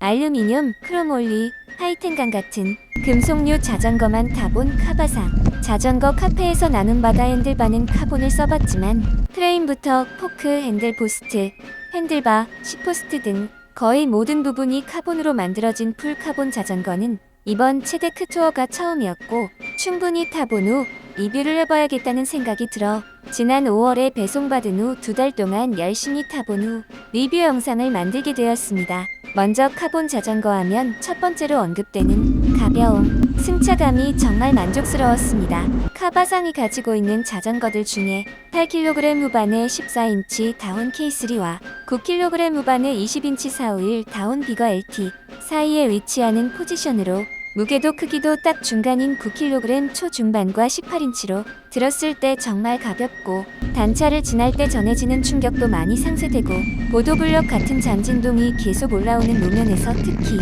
알루미늄, 크롬올리, 하이텐강 같은 금속류 자전거만 타본 카바상. 자전거 카페에서 나눈 바다 핸들바는 카본을 써봤지만 프레임부터 포크, 핸들 포스트, 핸들바, 시포스트 등 거의 모든 부분이 카본으로 만들어진 풀 카본 자전거는 이번 체데크 투어가 처음이었고 충분히 타본 후 리뷰를 해봐야겠다는 생각이 들어 지난 5월에 배송받은 후 2달 동안 열심히 타본 후 리뷰 영상을 만들게 되었습니다. 먼저 카본 자전거 하면 첫 번째로 언급되는 가벼움, 승차감이 정말 만족스러웠습니다. 카바상이 가지고 있는 자전거들 중에 8kg 후반의 14인치 다운 K3와 9kg 후반의 20인치 451 다운 비거 LT 사이에 위치하는 포지션으로 무게도 크기도 딱 중간인 9kg 초중반과 18인치로 들었을 때 정말 가볍고 단차를 지날 때 전해지는 충격도 많이 상쇄되고 보도블럭 같은 잔진동이 계속 올라오는 노면에서 특히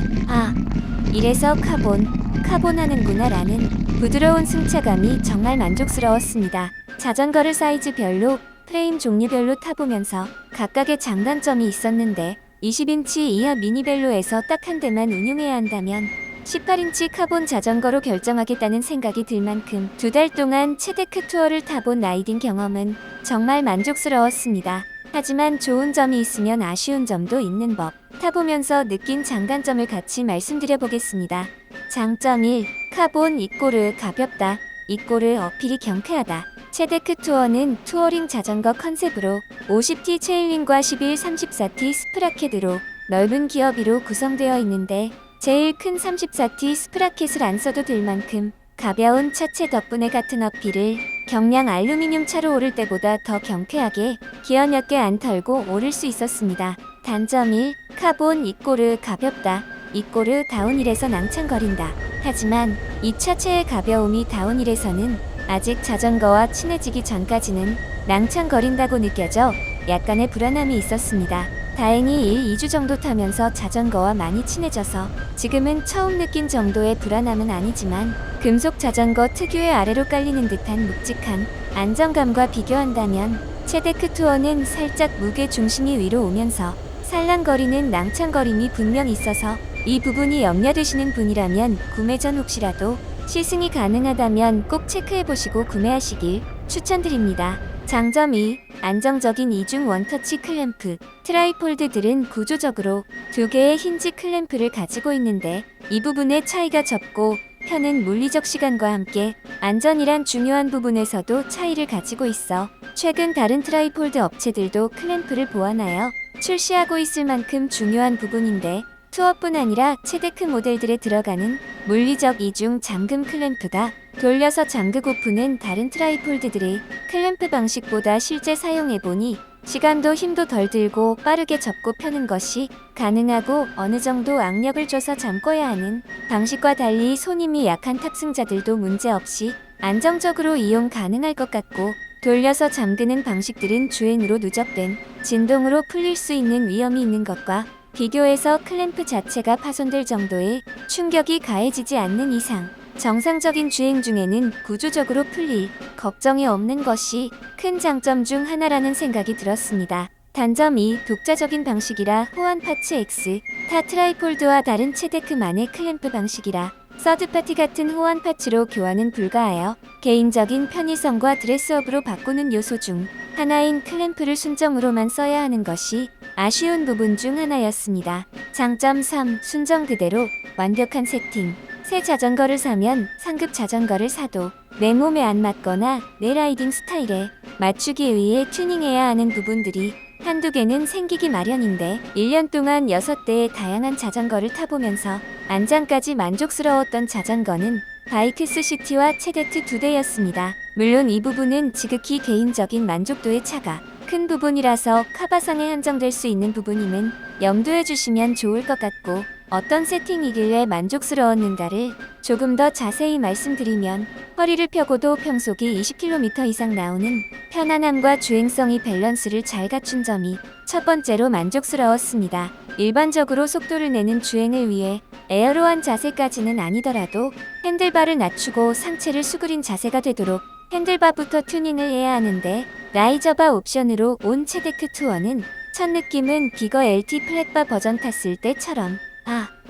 이래서 카본 하는구나 라는 부드러운 승차감이 정말 만족스러웠습니다. 자전거를 사이즈별로 프레임 종류별로 타보면서 각각의 장단점이 있었는데 20인치 이하 미니벨로에서 딱 한 대만 운용해야 한다면 18인치 카본 자전거로 결정하겠다는 생각이 들 만큼 2달 동안 체데크 투어를 타본 라이딩 경험은 정말 만족스러웠습니다. 하지만 좋은 점이 있으면 아쉬운 점도 있는 법. 타보면서 느낀 장단점을 같이 말씀드려 보겠습니다. 장점 1. 카본 이꼬르 가볍다. 이꼬르 어필이 경쾌하다. 체데크 투어는 투어링 자전거 컨셉으로 50T 체일링과 11-34T 스프라켓으로 넓은 기어비로 구성되어 있는데 제일 큰 34T 스프라켓을 안 써도 될 만큼 가벼운 차체 덕분에 같은 어필을 경량 알루미늄 차로 오를 때보다 더 경쾌하게 기어 몇 개 안 털고 오를 수 있었습니다. 단점 1. 카본 이꼬르 가볍다. 이꼬르 다운힐에서 낭창거린다. 하지만 이 차체의 가벼움이 다운힐에서는 아직 자전거와 친해지기 전까지는 낭창거린다고 느껴져 약간의 불안함이 있었습니다. 다행히 1-2주 정도 타면서 자전거와 많이 친해져서 지금은 처음 느낀 정도의 불안함은 아니지만 금속 자전거 특유의 아래로 깔리는 듯한 묵직한 안정감과 비교한다면 체데크 투어는 살짝 무게 중심이 위로 오면서 살랑거리는 낭창거림이 분명 있어서 이 부분이 염려되시는 분이라면 구매 전 혹시라도 시승이 가능하다면 꼭 체크해보시고 구매하시길 추천드립니다. 장점 2. 안정적인 이중 원터치 클램프. 트라이폴드들은 구조적으로 2개의 힌지 클램프를 가지고 있는데 이 부분의 차이가 적고 편은 물리적 시간과 함께 안전이란 중요한 부분에서도 차이를 가지고 있어 최근 다른 트라이폴드 업체들도 클램프를 보완하여 출시하고 있을 만큼 중요한 부분인데 투어뿐 아니라 체데크 모델들에 들어가는 물리적 이중 잠금 클램프가 돌려서 잠그고프는 다른 트라이폴드들의 클램프 방식보다 실제 사용해보니 시간도 힘도 덜 들고 빠르게 접고 펴는 것이 가능하고 어느 정도 악력을 줘서 잠궈야 하는 방식과 달리 손힘이 약한 탑승자들도 문제없이 안정적으로 이용 가능할 것 같고 돌려서 잠그는 방식들은 주행으로 누적된 진동으로 풀릴 수 있는 위험이 있는 것과 비교해서 클램프 자체가 파손될 정도의 충격이 가해지지 않는 이상 정상적인 주행 중에는 구조적으로 풀릴 걱정이 없는 것이 큰 장점 중 하나라는 생각이 들었습니다. 단점 2. 독자적인 방식이라 호환 파츠 X. 타 트라이폴드와 다른 체데크만의 클램프 방식이라 서드파티 같은 호환 파츠로 교환은 불가하여 개인적인 편의성과 드레스업으로 바꾸는 요소 중 하나인 클램프를 순정으로만 써야 하는 것이 아쉬운 부분 중 하나였습니다. 장점 3. 순정 그대로 완벽한 세팅. 새 자전거를 사면 상급 자전거를 사도 내 몸에 안 맞거나 내 라이딩 스타일에 맞추기 위해 튜닝해야 하는 부분들이 한두 개는 생기기 마련인데 1년 동안 6대의 다양한 자전거를 타보면서 안장까지 만족스러웠던 자전거는 바이크스 시티와 체데트 2대였습니다. 물론 이 부분은 지극히 개인적인 만족도의 차가 큰 부분이라서 카바상에 한정될 수 있는 부분임은 염두해 주시면 좋을 것 같고 어떤 세팅이길래 만족스러웠는가를 조금 더 자세히 말씀드리면 허리를 펴고도 평속이 20km 이상 나오는 편안함과 주행성이 밸런스를 잘 갖춘 점이 첫 번째로 만족스러웠습니다. 일반적으로 속도를 내는 주행을 위해 에어로한 자세까지는 아니더라도 핸들바를 낮추고 상체를 수그린 자세가 되도록 핸들바부터 튜닝을 해야 하는데 라이저바 옵션으로 온 체데크 투어는 첫 느낌은 비거 LT 플랫바 버전 탔을 때처럼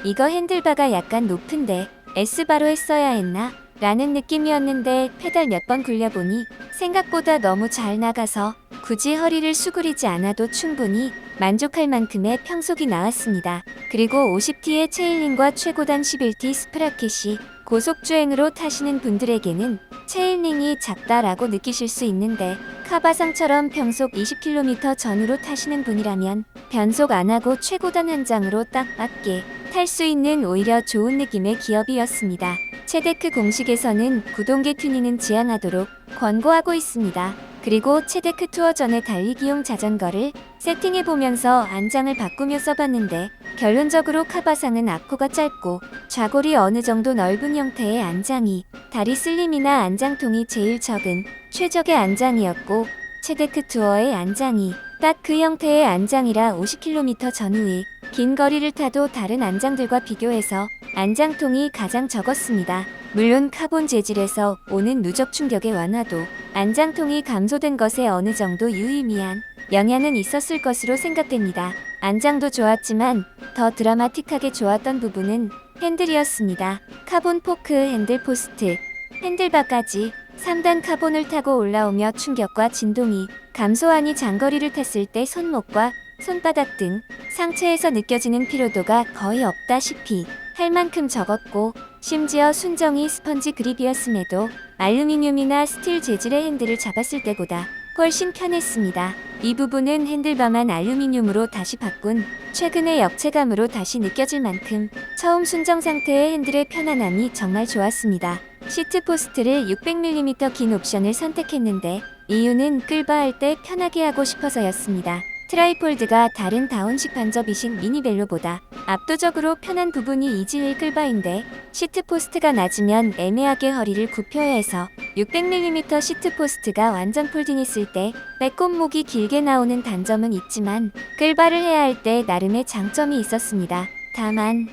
이거 핸들바가 약간 높은데 S바로 했어야 했나? 라는 느낌이었는데 페달 몇 번 굴려보니 생각보다 너무 잘 나가서 굳이 허리를 수그리지 않아도 충분히 만족할 만큼의 평속이 나왔습니다. 그리고 50T의 체일링과 최고단 11T 스프라켓이 고속주행으로 타시는 분들에게는 체일링이 작다라고 느끼실 수 있는데 카바상처럼 평속 20km 전후로 타시는 분이라면 변속 안하고 최고단 한 장으로 딱 맞게 탈 수 있는 오히려 좋은 느낌의 기업이었습니다. 체데크 공식에서는 구동계 튜닝은 지양하도록 권고하고 있습니다. 그리고 체데크 투어 전에 달리기용 자전거를 세팅해보면서 안장을 바꾸며 써봤는데 결론적으로 카바상은 앞코가 짧고 좌골이 어느 정도 넓은 형태의 안장이 다리 슬림이나 안장통이 제일 적은 최적의 안장이었고 체데크 투어의 안장이 딱 그 형태의 안장이라 50km 전후의 긴 거리를 타도 다른 안장들과 비교해서 안장통이 가장 적었습니다. 물론 카본 재질에서 오는 누적 충격의 완화도 안장통이 감소된 것에 어느 정도 유의미한 영향은 있었을 것으로 생각됩니다. 안장도 좋았지만 더 드라마틱하게 좋았던 부분은 핸들이었습니다. 카본 포크 핸들 포스트, 핸들바까지 3단 카본을 타고 올라오며 충격과 진동이 감소하니 장거리를 탔을 때 손목과 손바닥 등 상체에서 느껴지는 피로도가 거의 없다시피 할 만큼 적었고 심지어 순정이 스펀지 그립이었음에도 알루미늄이나 스틸 재질의 핸들을 잡았을 때보다 훨씬 편했습니다. 이 부분은 핸들바만 알루미늄으로 다시 바꾼 최근의 역체감으로 다시 느껴질 만큼 처음 순정 상태의 핸들의 편안함이 정말 좋았습니다. 시트 포스트를 600mm 긴 옵션을 선택했는데 이유는 끌바할 때 편하게 하고 싶어서였습니다. 트라이폴드가 다른 다운식 반접이식 미니벨로보다 압도적으로 편한 부분이 이지힐 끌바인데 시트 포스트가 낮으면 애매하게 허리를 굽혀야 해서 600mm 시트 포스트가 완전 폴딩했을 때 빼꼼목이 길게 나오는 단점은 있지만 끌바를 해야 할 때 나름의 장점이 있었습니다. 다만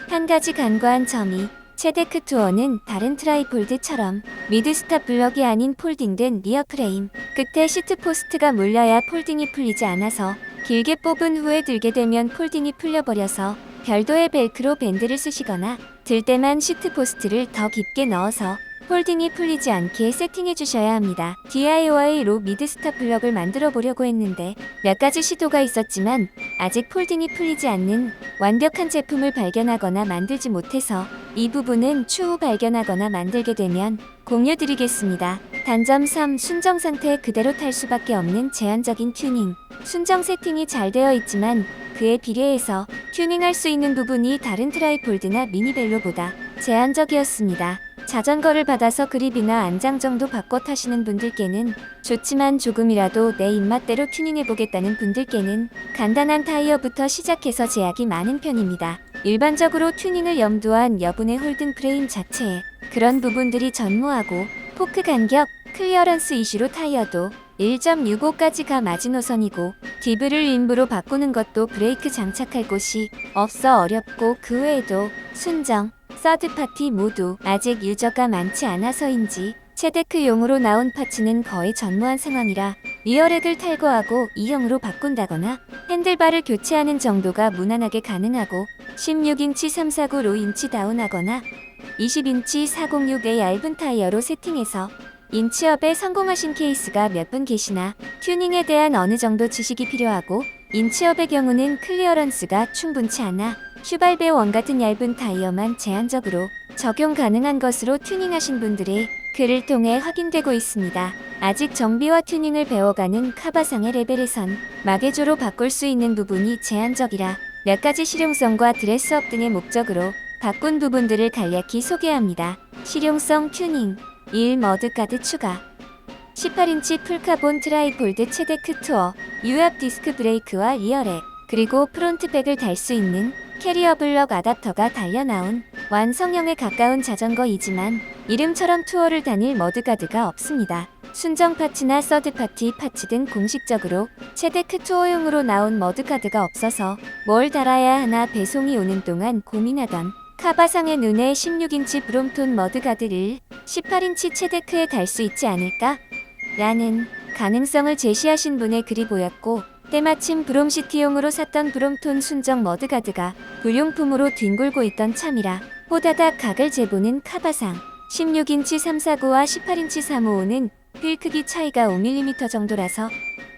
한 가지 간과한 점이 체데크 투어는 다른 트라이폴드처럼 미드스탑 블럭이 아닌 폴딩된 리어 프레임 끝에 시트 포스트가 몰려야 폴딩이 풀리지 않아서 길게 뽑은 후에 들게 되면 폴딩이 풀려버려서 별도의 벨크로 밴드를 쓰시거나 들 때만 시트 포스트를 더 깊게 넣어서 폴딩이 풀리지 않게 세팅해 주셔야 합니다. DIY로 미드스탑 블럭을 만들어 보려고 했는데 몇 가지 시도가 있었지만 아직 폴딩이 풀리지 않는 완벽한 제품을 발견하거나 만들지 못해서 이 부분은 추후 발견하거나 만들게 되면 공유드리겠습니다. 단점 3. 순정 상태 그대로 탈 수밖에 없는 제한적인 튜닝. 순정 세팅이 잘 되어 있지만 그에 비례해서 튜닝할 수 있는 부분이 다른 트라이폴드나 미니벨로보다 제한적이었습니다. 자전거를 받아서 그립이나 안장 정도 바꿔 타시는 분들께는 좋지만 조금이라도 내 입맛대로 튜닝해보겠다는 분들께는 간단한 타이어부터 시작해서 제약이 많은 편입니다. 일반적으로 튜닝을 염두한 여분의 홀든 프레임 자체에 그런 부분들이 전무하고 포크 간격, 클리어런스 이슈로 타이어도 1.65까지가 마지노선이고 디브를 림브로 바꾸는 것도 브레이크 장착할 곳이 없어 어렵고 그 외에도 순정, 서드파티 모두 아직 유저가 많지 않아서인지 체데크용으로 나온 파츠는 거의 전무한 상황이라 리어렉을 탈거하고 2형으로 바꾼다거나 핸들바를 교체하는 정도가 무난하게 가능하고 16인치 349 로인치 다운하거나 20인치 406의 얇은 타이어로 세팅해서 인치업에 성공하신 케이스가 몇 분 계시나 튜닝에 대한 어느 정도 지식이 필요하고 인치업의 경우는 클리어런스가 충분치 않아 슈발베 원 같은 얇은 타이어만 제한적으로 적용 가능한 것으로 튜닝하신 분들의 글을 통해 확인되고 있습니다. 아직 정비와 튜닝을 배워가는 카바상의 레벨에선 마개조로 바꿀 수 있는 부분이 제한적이라 몇 가지 실용성과 드레스업 등의 목적으로 바꾼 부분들을 간략히 소개합니다. 실용성 튜닝 1. 머드가드 추가 18인치 풀카본 트라이폴드 체데크 투어 유압 디스크 브레이크와 리어렉 그리고 프론트백을 달 수 있는 캐리어 블럭 아답터가 달려나온 완성형에 가까운 자전거이지만 이름처럼 투어를 다닐 머드가드가 없습니다. 순정 파츠나 서드파티 파츠 등 공식적으로 체데크 투어용으로 나온 머드가드가 없어서 뭘 달아야 하나 배송이 오는 동안 고민하던 카바상의 눈에 16인치 브롬톤 머드가드를 18인치 체데크에 달 수 있지 않을까? 라는 가능성을 제시하신 분의 글이 보였고 때마침 브롬시티용으로 샀던 브롬톤 순정 머드가드가 불용품으로 뒹굴고 있던 참이라 호다닥 각을 재보는 카바상. 16인치 349와 18인치 355는 휠 크기 차이가 5mm 정도라서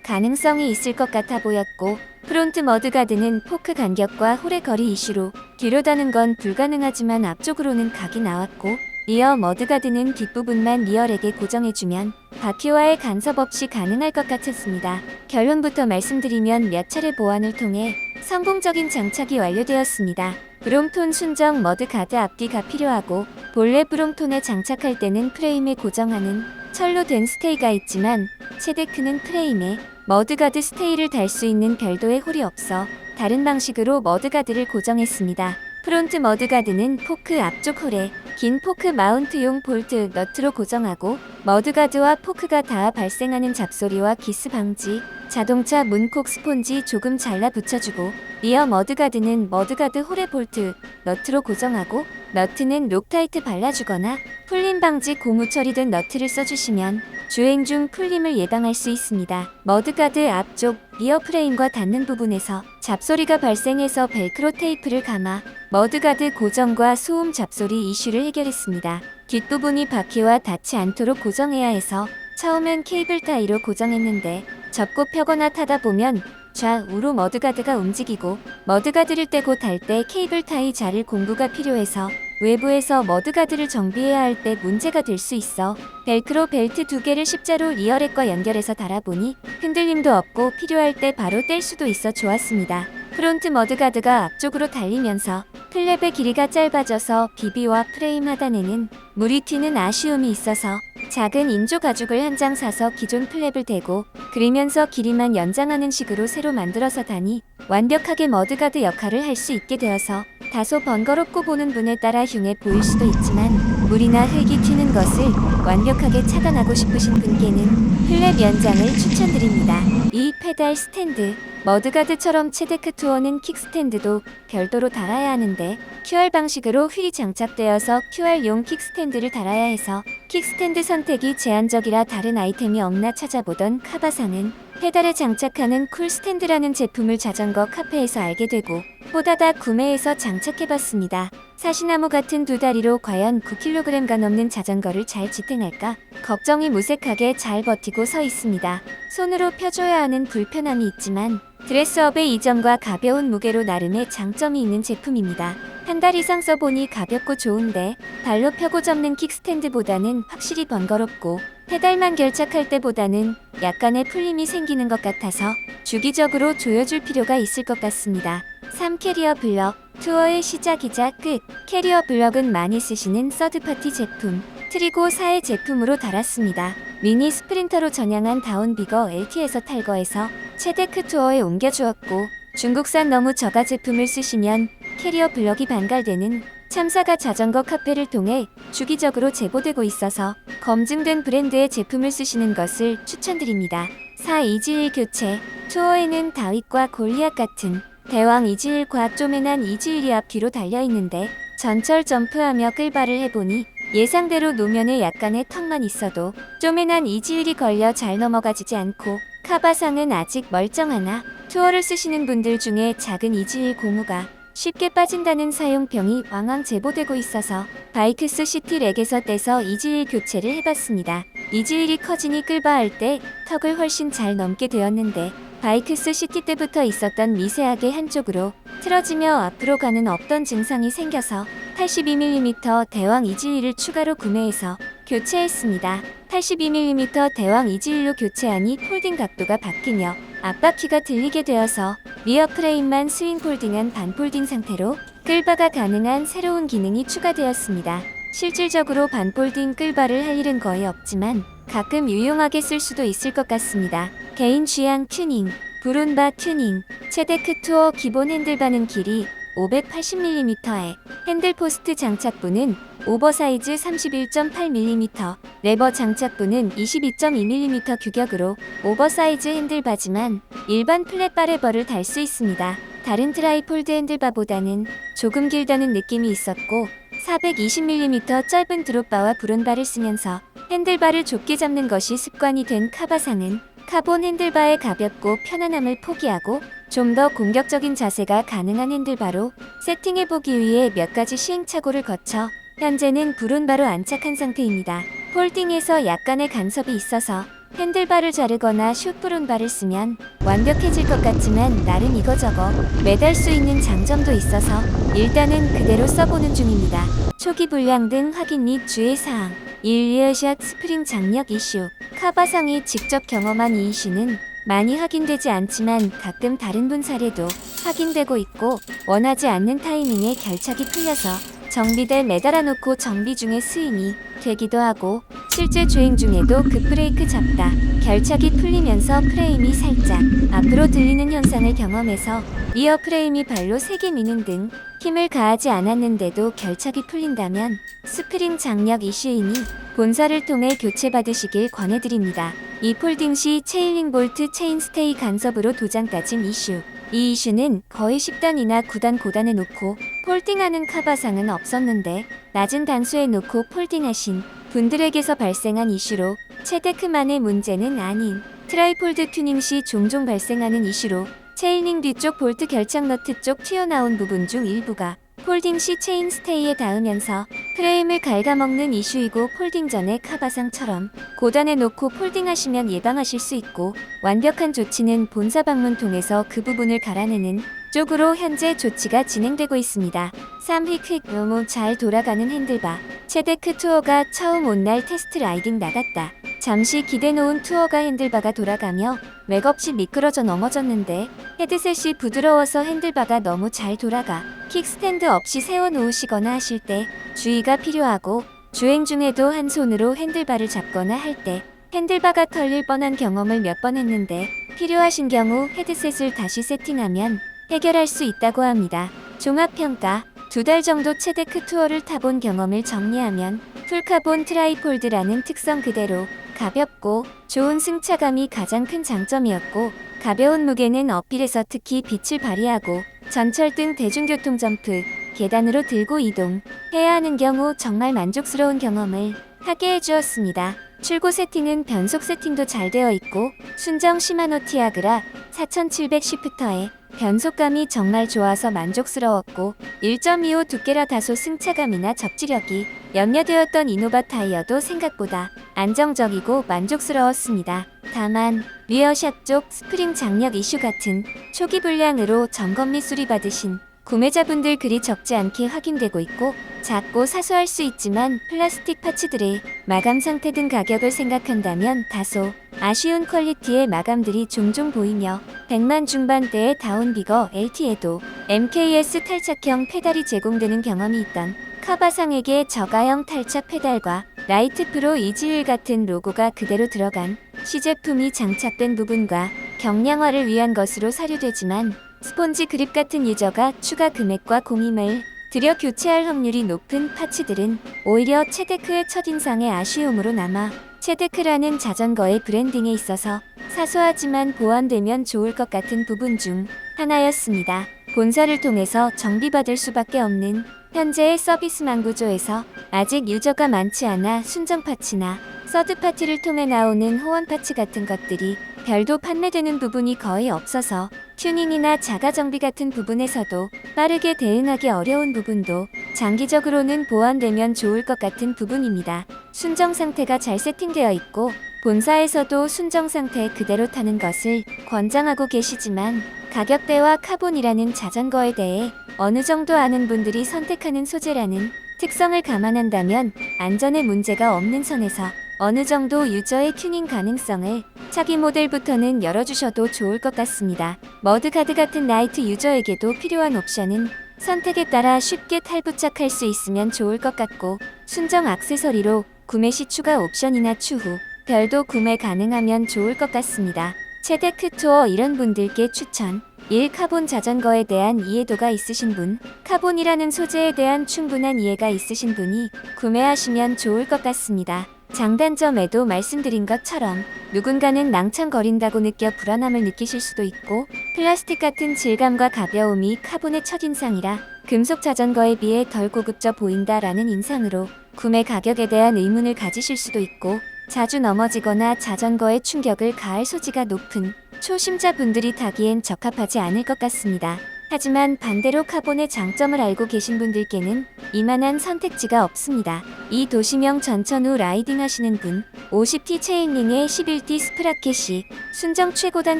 가능성이 있을 것 같아 보였고, 프론트 머드가드는 포크 간격과 홀의 거리 이슈로 뒤로 다는 건 불가능하지만 앞쪽으로는 각이 나왔고, 리어 머드가드는 뒷부분만 리얼에게 고정해주면 바퀴와의 간섭 없이 가능할 것 같았습니다. 결론부터 말씀드리면 몇 차례 보완을 통해 성공적인 장착이 완료되었습니다. 브롬톤 순정 머드가드 앞뒤가 필요하고, 본래 브롬톤에 장착할 때는 프레임에 고정하는 철로 된 스테이가 있지만 체데크는 프레임에 머드가드 스테이를 달 수 있는 별도의 홀이 없어 다른 방식으로 머드가드를 고정했습니다. 프론트 머드가드는 포크 앞쪽 홀에 긴 포크 마운트용 볼트 너트로 고정하고, 머드가드와 포크가 닿아 발생하는 잡소리와 기스 방지, 자동차 문콕 스폰지 조금 잘라 붙여주고, 리어 머드가드는 머드가드 홀에 볼트 너트로 고정하고, 너트는 록타이트 발라주거나 풀림 방지 고무 처리된 너트를 써주시면 주행 중 풀림을 예방할 수 있습니다. 머드가드 앞쪽 리어 프레임과 닿는 부분에서 잡소리가 발생해서 벨크로 테이프를 감아 머드가드 고정과 소음 잡소리 이슈를 해결했습니다. 뒷부분이 바퀴와 닿지 않도록 고정해야 해서 처음엔 케이블 타이로 고정했는데 접고 펴거나 타다 보면 좌우로 머드가드가 움직이고, 머드가드를 떼고 달 때 케이블 타이 자를 공구가 필요해서 외부에서 머드가드를 정비해야 할 때 문제가 될 수 있어 벨크로 벨트 2개를 십자로 리어렉과 연결해서 달아보니 흔들림도 없고 필요할 때 바로 뗄 수도 있어 좋았습니다. 프론트 머드가드가 앞쪽으로 달리면서 플랩의 길이가 짧아져서 비비와 프레임 하단에는 물이 튀는 아쉬움이 있어서 작은 인조 가죽을 한 장 사서 기존 플랩을 대고 그리면서 길이만 연장하는 식으로 새로 만들어서 다니 완벽하게 머드가드 역할을 할 수 있게 되어서 다소 번거롭고 보는 분에 따라 흉해 보일 수도 있지만, 물이나 흙이 튀는 것을 완벽하게 차단하고 싶으신 분께는 플랩 연장을 추천드립니다. 이 페달 스탠드, 머드가드처럼 체데크 투어는 킥스탠드도 별도로 달아야 하는데 QR 방식으로 휠이 장착되어서 QR용 킥스탠드를 달아야 해서 킥스탠드 선택이 제한적이라 다른 아이템이 없나 찾아보던 카바사는 페달에 장착하는 쿨스탠드라는 제품을 자전거 카페에서 알게 되고 호다닥 구매해서 장착해봤습니다. 사시나무 같은 두 다리로 과연 9kg가 넘는 자전거를 잘 지탱할까 걱정이 무색하게 잘 버티고 서 있습니다. 손으로 펴줘야 하는 불편함이 있지만 드레스업의 이점과 가벼운 무게로 나름의 장점이 있는 제품입니다. 한 달 이상 써보니 가볍고 좋은데 발로 펴고 접는 킥스탠드보다는 확실히 번거롭고 페달만 결착할 때보다는 약간의 풀림이 생기는 것 같아서 주기적으로 조여줄 필요가 있을 것 같습니다. 3. 캐리어 블럭. 투어의 시작이자 끝. 캐리어 블럭은 많이 쓰시는 서드파티 제품 트리고 4의 제품으로 달았습니다. 미니 스프린터로 전향한 다운비거 LT에서 탈거해서 체데크 투어에 옮겨주었고, 중국산 너무 저가 제품을 쓰시면 캐리어 블럭이 반갈되는 참사가 자전거 카페를 통해 주기적으로 제보되고 있어서 검증된 브랜드의 제품을 쓰시는 것을 추천드립니다. 4. 이지일 교체. 투어에는 다윗과 골리앗 같은 대왕 이지일과 쪼매난 이지일이 앞뒤로 달려있는데 전철 점프하며 끌바를 해보니 예상대로 노면에 약간의 턱만 있어도 쪼매난 이지일이 걸려 잘 넘어가지지 않고, 카바상은 아직 멀쩡하나 투어를 쓰시는 분들 중에 작은 이지일 고무가 쉽게 빠진다는 사용평이 왕왕 제보되고 있어서 바이크스 시티렉에서 떼서 이지일 교체를 해봤습니다. 이지일이 커지니 끌바할 때 턱을 훨씬 잘 넘게 되었는데 바이크스 시티 때부터 있었던 미세하게 한쪽으로 틀어지며 앞으로 가는 없던 증상이 생겨서 82mm 대왕 이지일을 추가로 구매해서 교체했습니다. 82mm 대왕 이지일로 교체하니 폴딩 각도가 바뀌며 앞바퀴가 들리게 되어서 리어 프레임만 스윙 폴딩한 반폴딩 상태로 끌바가 가능한 새로운 기능이 추가되었습니다. 실질적으로 반폴딩 끌바를 할 일은 거의 없지만 가끔 유용하게 쓸 수도 있을 것 같습니다. 개인 취향 튜닝. 브룬바 튜닝. 체데크 투어 기본 핸들바는 길이 580mm에 핸들포스트 장착부는 오버사이즈 31.8mm, 레버 장착부는 22.2mm 규격으로 오버사이즈 핸들바지만 일반 플랫바 레버를 달 수 있습니다. 다른 트라이폴드 핸들바보다는 조금 길다는 느낌이 있었고 420mm 짧은 드롭바와 브룬바를 쓰면서 핸들바를 좁게 잡는 것이 습관이 된 카바사는 카본 핸들바의 가볍고 편안함을 포기하고 좀 더 공격적인 자세가 가능한 핸들바로 세팅해보기 위해 몇 가지 시행착오를 거쳐 현재는 불온바로 안착한 상태입니다. 폴딩에서 약간의 간섭이 있어서 핸들바를 자르거나 숏불온바를 쓰면 완벽해질 것 같지만 나름 이거저거 매달 수 있는 장점도 있어서 일단은 그대로 써보는 중입니다. 초기 불량 등 확인 및 주의사항 1. 리어샷 스프링 장력 이슈. 카바상이 직접 경험한 이 이슈는 많이 확인되지 않지만 가끔 다른 분 사례도 확인되고 있고, 원하지 않는 타이밍에 결착이 풀려서 정비대에 매달아 놓고 정비 중에 스윙이 되기도 하고, 실제 주행 중에도 급브레이크 잡다 결착이 풀리면서 프레임이 살짝 앞으로 들리는 현상을 경험해서 리어 프레임이 발로 세게 미는 등 힘을 가하지 않았는데도 결착이 풀린다면 스프링 장력 이슈이니 본사를 통해 교체받으시길 권해드립니다. 이 폴딩 시 체일링 볼트 체인 스테이 간섭으로 도장 따진 이슈. 이 이슈는 거의 10단이나 9단 고단에 놓고 폴딩하는 카바상은 없었는데 낮은 단수에 놓고 폴딩하신 분들에게서 발생한 이슈로 체데크만의 문제는 아닌 트라이폴드 튜닝 시 종종 발생하는 이슈로 체일링 뒤쪽 볼트 결착 너트 쪽 튀어나온 부분 중 일부가 폴딩 시 체인 스테이에 닿으면서 프레임을 갉아먹는 이슈이고, 폴딩 전에 카바상처럼 고단에 놓고 폴딩하시면 예방하실 수 있고, 완벽한 조치는 본사 방문 통해서 그 부분을 갈아내는 쪽으로 현재 조치가 진행되고 있습니다. 3. 휙 너무 잘 돌아가는 핸들바. 체데크 투어가 처음 온 날 테스트 라이딩 나갔다. 잠시 기대놓은 투어가 핸들바가 돌아가며 맥없이 미끄러져 넘어졌는데 헤드셋이 부드러워서 핸들바가 너무 잘 돌아가 킥스탠드 없이 세워놓으시거나 하실 때 주의가 필요하고, 주행 중에도 한 손으로 핸들바를 잡거나 할 때 핸들바가 털릴 뻔한 경험을 몇 번 했는데 필요하신 경우 헤드셋을 다시 세팅하면 해결할 수 있다고 합니다. 종합평가. 2달 정도 체데크 투어를 타본 경험을 정리하면 풀카본 트라이폴드라는 특성 그대로 가볍고 좋은 승차감이 가장 큰 장점이었고, 가벼운 무게는 어필에서 특히 빛을 발휘하고 전철 등 대중교통 점프, 계단으로 들고 이동해야 하는 경우 정말 만족스러운 경험을 하게 해주었습니다. 출고 세팅은 변속 세팅도 잘 되어 있고 순정 시마노 티아그라 4710F에 변속감이 정말 좋아서 만족스러웠고, 1.25 두께라 다소 승차감이나 접지력이 염려되었던 이노바 타이어도 생각보다 안정적이고 만족스러웠습니다. 다만 리어샷 쪽 스프링 장력 이슈 같은 초기 불량으로 점검 및 수리 받으신 구매자분들 그리 적지 않게 확인되고 있고, 작고 사소할 수 있지만 플라스틱 파츠들의 마감 상태 등 가격을 생각한다면 다소 아쉬운 퀄리티의 마감들이 종종 보이며 100만 중반대의 다운비거 LT에도 MKS 탈착형 페달이 제공되는 경험이 있던 카바상에게 저가형 탈착 페달과 라이트 프로 이지휠 같은 로고가 그대로 들어간 시제품이 장착된 부분과 경량화를 위한 것으로 사료되지만, 스폰지 그립 같은 유저가 추가 금액과 공임을 들여 교체할 확률이 높은 파츠들은 오히려 체데크의 첫인상의 아쉬움으로 남아 체데크라는 자전거의 브랜딩에 있어서 사소하지만 보완되면 좋을 것 같은 부분 중 하나였습니다. 본사를 통해서 정비받을 수밖에 없는 현재의 서비스망 구조에서 아직 유저가 많지 않아 순정 파츠나 서드파티를 통해 나오는 호환 파츠 같은 것들이 별도 판매되는 부분이 거의 없어서 튜닝이나 자가 정비 같은 부분에서도 빠르게 대응하기 어려운 부분도 장기적으로는 보완되면 좋을 것 같은 부분입니다. 순정 상태가 잘 세팅되어 있고 본사에서도 순정 상태 그대로 타는 것을 권장하고 계시지만, 가격대와 카본이라는 자전거에 대해 어느 정도 아는 분들이 선택하는 소재라는 특성을 감안한다면 안전에 문제가 없는 선에서 어느 정도 유저의 튜닝 가능성을 차기 모델부터는 열어주셔도 좋을 것 같습니다. 머드가드 같은 나이트 유저에게도 필요한 옵션은 선택에 따라 쉽게 탈부착할 수 있으면 좋을 것 같고, 순정 액세서리로 구매 시 추가 옵션이나 추후 별도 구매 가능하면 좋을 것 같습니다. 체데크 투어 이런 분들께 추천. 1. 카본 자전거에 대한 이해도가 있으신 분, 카본이라는 소재에 대한 충분한 이해가 있으신 분이 구매하시면 좋을 것 같습니다. 장단점에도 말씀드린 것처럼 누군가는 낭창거린다고 느껴 불안함을 느끼실 수도 있고, 플라스틱 같은 질감과 가벼움이 카본의 첫인상이라 금속 자전거에 비해 덜 고급져 보인다라는 인상으로 구매 가격에 대한 의문을 가지실 수도 있고, 자주 넘어지거나 자전거에 충격을 가할 소지가 높은 초심자분들이 타기엔 적합하지 않을 것 같습니다. 하지만 반대로 카본의 장점을 알고 계신 분들께는 이만한 선택지가 없습니다. 이 도시명 전천 후 라이딩 하시는 분, 50T 체인링에 11D 스프라켓이 순정 최고단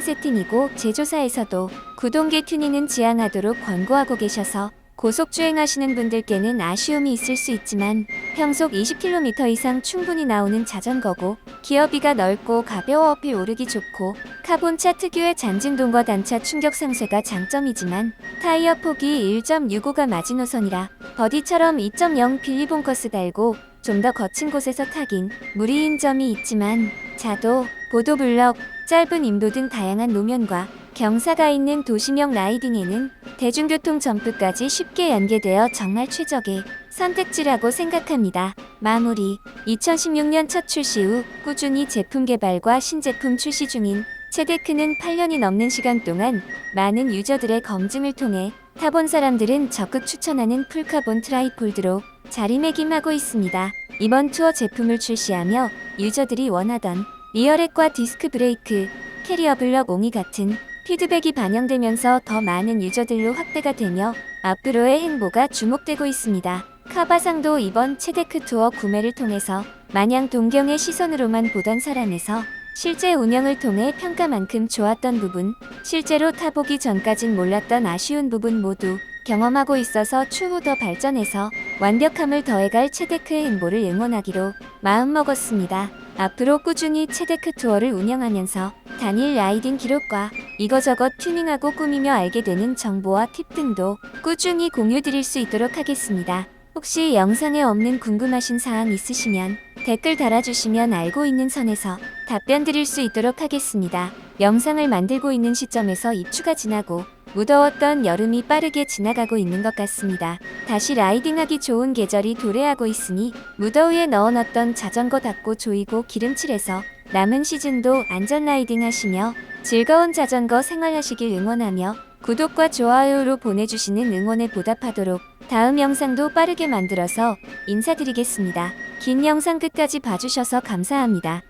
세팅이고 제조사에서도 구동계 튜닝은 지향하도록 권고하고 계셔서 고속주행하시는 분들께는 아쉬움이 있을 수 있지만 평속 20km 이상 충분히 나오는 자전거고 기어비가 넓고 가벼워 어필 오르기 좋고 카본차 특유의 잔진동과 단차 충격 상쇄가 장점이지만 타이어 폭이 1.65가 마지노선이라 버디처럼 2.0 빌리본커스 달고 좀 더 거친 곳에서 타긴 무리인 점이 있지만 자도, 보도블럭, 짧은 임도 등 다양한 노면과 경사가 있는 도시명 라이딩에는 대중교통 점프까지 쉽게 연계되어 정말 최적의 선택지라고 생각합니다. 마무리 2016년 첫 출시 후 꾸준히 제품 개발과 신제품 출시 중인 체데크는 8년이 넘는 시간 동안 많은 유저들의 검증을 통해 타본 사람들은 적극 추천하는 풀카본 트라이폴드로 자리매김하고 있습니다. 이번 투어 제품을 출시하며 유저들이 원하던 리어렉과 디스크 브레이크, 캐리어 블럭 옹이 같은 피드백이 반영되면서 더 많은 유저들로 확대가 되며 앞으로의 행보가 주목되고 있습니다. 카바상도 이번 체데크 투어 구매를 통해서 마냥 동경의 시선으로만 보던 사람에서 실제 운영을 통해 평가만큼 좋았던 부분, 실제로 타보기 전까진 몰랐던 아쉬운 부분 모두 경험하고 있어서 추후 더 발전해서 완벽함을 더해갈 체데크의 행보를 응원하기로 마음먹었습니다. 앞으로 꾸준히 체데크 투어를 운영하면서 단일 라이딩 기록과 이거저것 튜닝하고 꾸미며 알게 되는 정보와 팁 등도 꾸준히 공유드릴 수 있도록 하겠습니다. 혹시 영상에 없는 궁금하신 사항 있으시면 댓글 달아주시면 알고 있는 선에서 답변 드릴 수 있도록 하겠습니다. 영상을 만들고 있는 시점에서 입추가 지나고 무더웠던 여름이 빠르게 지나가고 있는 것 같습니다. 다시 라이딩하기 좋은 계절이 도래하고 있으니 무더위에 넣어놨던 자전거 닦고 조이고 기름칠해서 남은 시즌도 안전 라이딩 하시며 즐거운 자전거 생활하시길 응원하며 구독과 좋아요로 보내주시는 응원에 보답하도록 다음 영상도 빠르게 만들어서 인사드리겠습니다. 긴 영상 끝까지 봐주셔서 감사합니다.